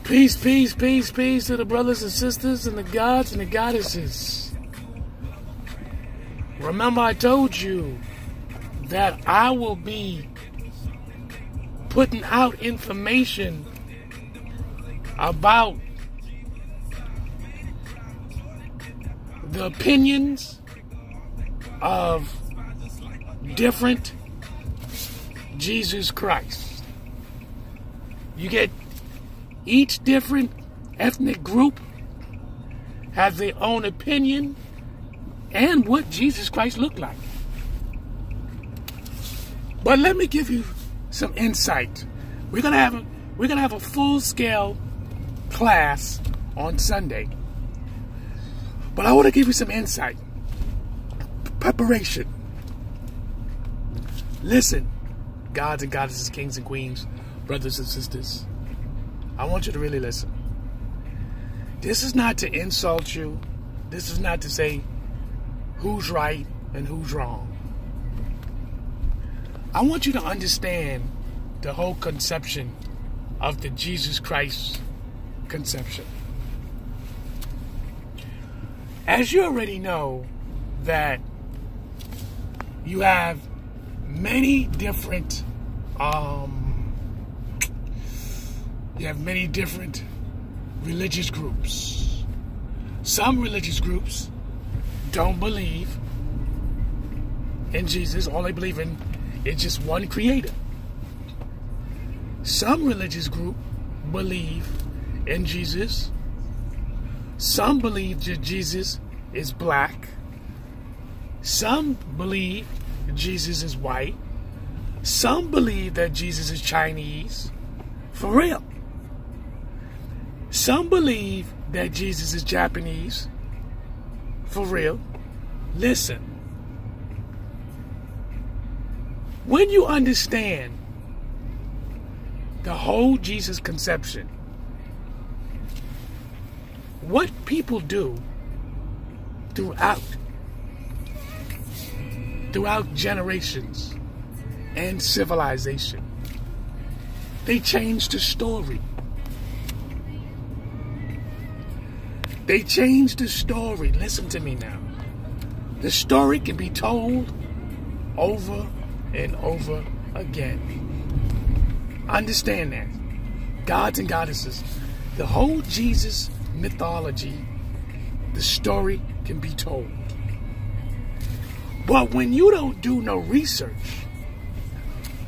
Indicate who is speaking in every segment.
Speaker 1: Peace, peace, peace, peace to the brothers and sisters and the gods and the goddesses. Remember, I told you that I will be putting out information about the opinions of different Jesus Christ. You get each different ethnic group has their own opinion and what Jesus Christ looked like. But let me give you some insight. We're gonna have a full-scale class on Sunday. But I want to give you some insight. Preparation. Listen, gods and goddesses, kings and queens, brothers and sisters. I want you to really listen. This is not to insult you. This is not to say who's right and who's wrong. I want you to understand the whole conception of the Jesus Christ conception. As you already know that you have many different religious groups. Some religious groups don't believe in Jesus. All they believe in is just one creator. Some religious group believe in Jesus. Some believe that Jesus is black. Some believe Jesus is white. Some believe that Jesus is Chinese. For real. Some believe that Jesus is Japanese. For real. Listen. When you understand the whole Jesus conception, what people do throughout generations and civilization, they change the story. They change the story. Listen to me now. The story can be told over and over again. Understand that. Gods and goddesses, the whole Jesus mythology, the story can be told. But when you don't do no research,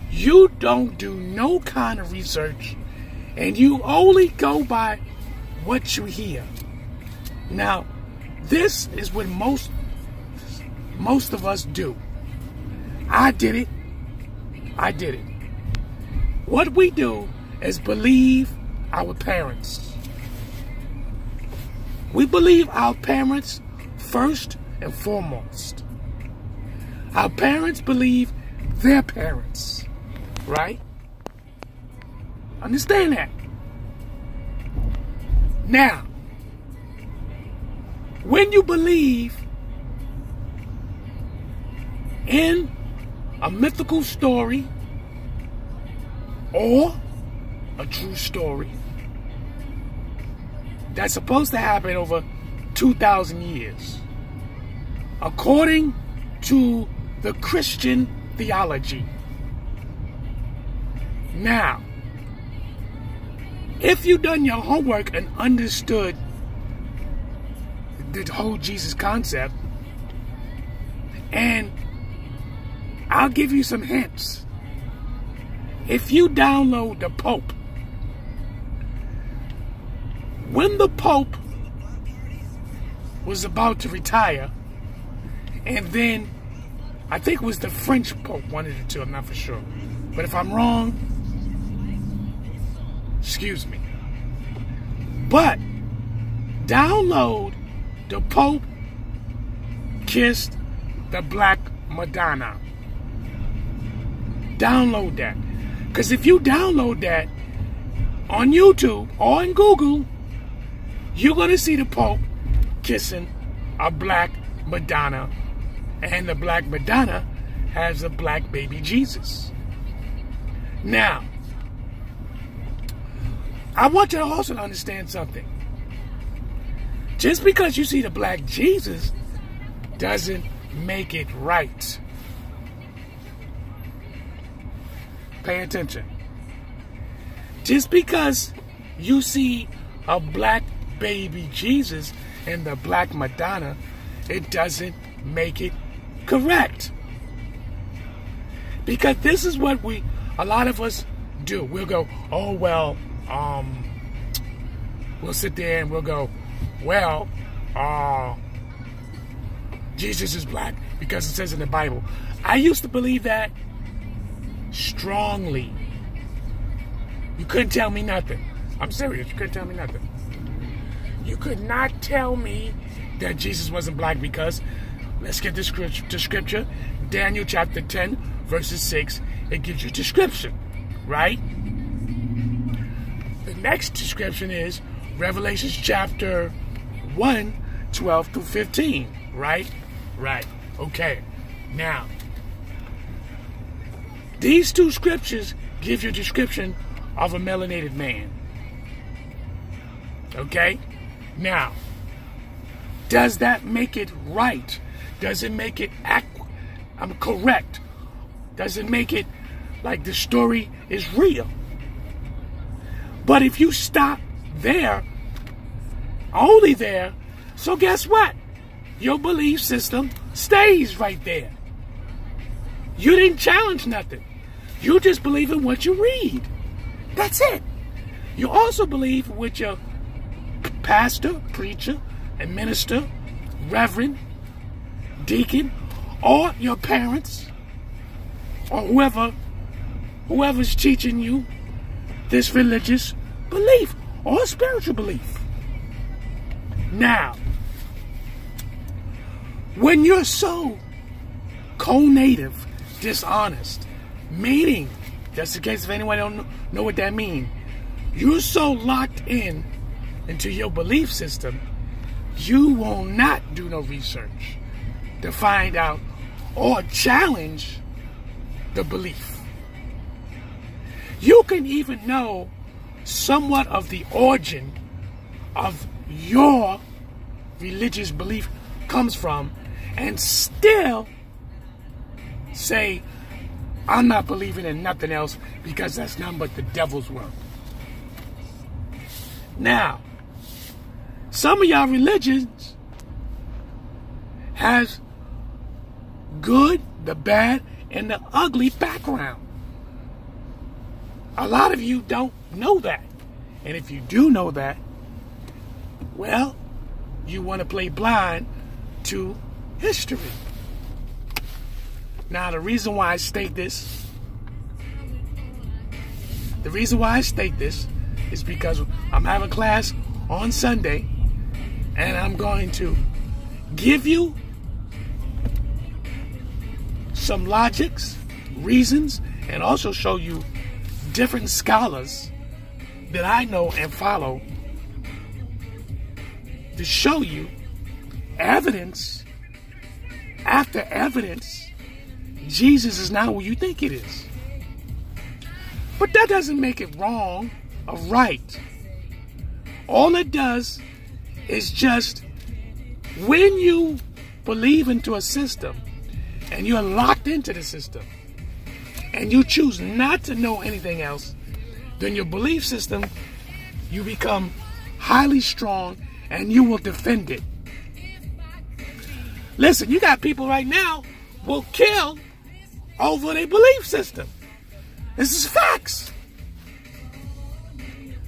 Speaker 1: you don't do no kind of research, and you only go by what you hear. Now, this is what most of us do. I did it. What we do is believe our parents. We believe our parents first and foremost. Our parents believe their parents, right? Understand that. Now, when you believe in a mythical story or a true story that's supposed to happen over 2,000 years, according to the Christian theology. Now, if you've done your homework and understood the whole Jesus concept, and I'll give you some hints. If you download the Pope, when the Pope was about to retire, and then I think it was the French Pope, one of the two, I'm not for sure. But if I'm wrong, excuse me. But download the Pope kissed the Black Madonna. Download that. Because if you download that on YouTube or in Google, you're going to see the Pope kissing a Black Madonna. And the Black Madonna has a black baby Jesus. Now, I want you to also understand something. Just because you see the black Jesus doesn't make it right. Pay attention. Just because you see a black baby Jesus and the black Madonna, it doesn't make it correct. Because this is what a lot of us do. We'll go, oh, well, we'll sit there and we'll go, well, Jesus is black because it says in the Bible. I used to believe that strongly. You couldn't tell me nothing. I'm serious. You couldn't tell me nothing. You could not tell me that Jesus wasn't black because, let's get the scripture. Daniel chapter 10, verses 6. It gives you description, right? The next description is Revelation chapter 1, 12 through 15, right? Right. Okay. Now, these two scriptures give you a description of a melanated man. Okay? Now, does that make it right? Does it make it correct? Does it make it like the story is real? But if you stop there, only there, so guess what? Your belief system stays right there. You didn't challenge nothing. You just believe in what you read. That's it. You also believe with your pastor, preacher, and minister, reverend, deacon, or your parents, or whoever's teaching you this religious belief or spiritual belief. Now, when you're so co-native, dishonest, meaning, just in case if anyone don't know what that means, you're so locked into your belief system, you will not do no research to find out or challenge the belief. You can even know somewhat of the origin of your religious belief comes from and still say, I'm not believing in nothing else because that's nothing but the devil's work. Now, some of y'all religions has good, the bad, and the ugly background. A lot of you don't know that. And if you do know that, well, you want to play blind to history. Now, the reason why I state this is because I'm having class on Sunday, and I'm going to give you some logics, reasons, and also show you different scholars that I know and follow to show you evidence after evidence Jesus is not who you think it is. But that doesn't make it wrong or right. All it does is just when you believe into a system and you're locked into the system and you choose not to know anything else, then your belief system, you become highly strong and you will defend it. Listen, you got people right now will kill over their belief system. This is facts.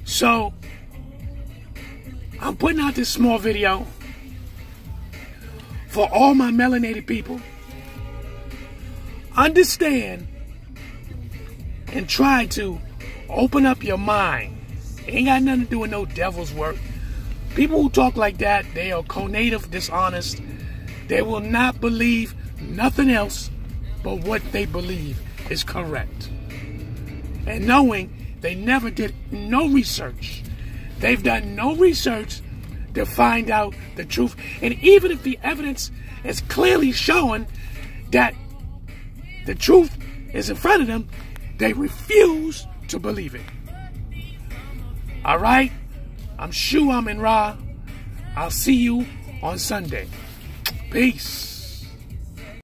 Speaker 1: So, I'm putting out this small video for all my melanated people. Understand and try to open up your mind. It ain't got nothing to do with no devil's work. People who talk like that, they are co-native, dishonest. They will not believe nothing else but what they believe is correct. And knowing they never did no research. They've done no research to find out the truth. And even if the evidence is clearly showing that the truth is in front of them, they refuse to believe it. All right? I'm SHU AMUN RA. I'll see you on Sunday. Peace.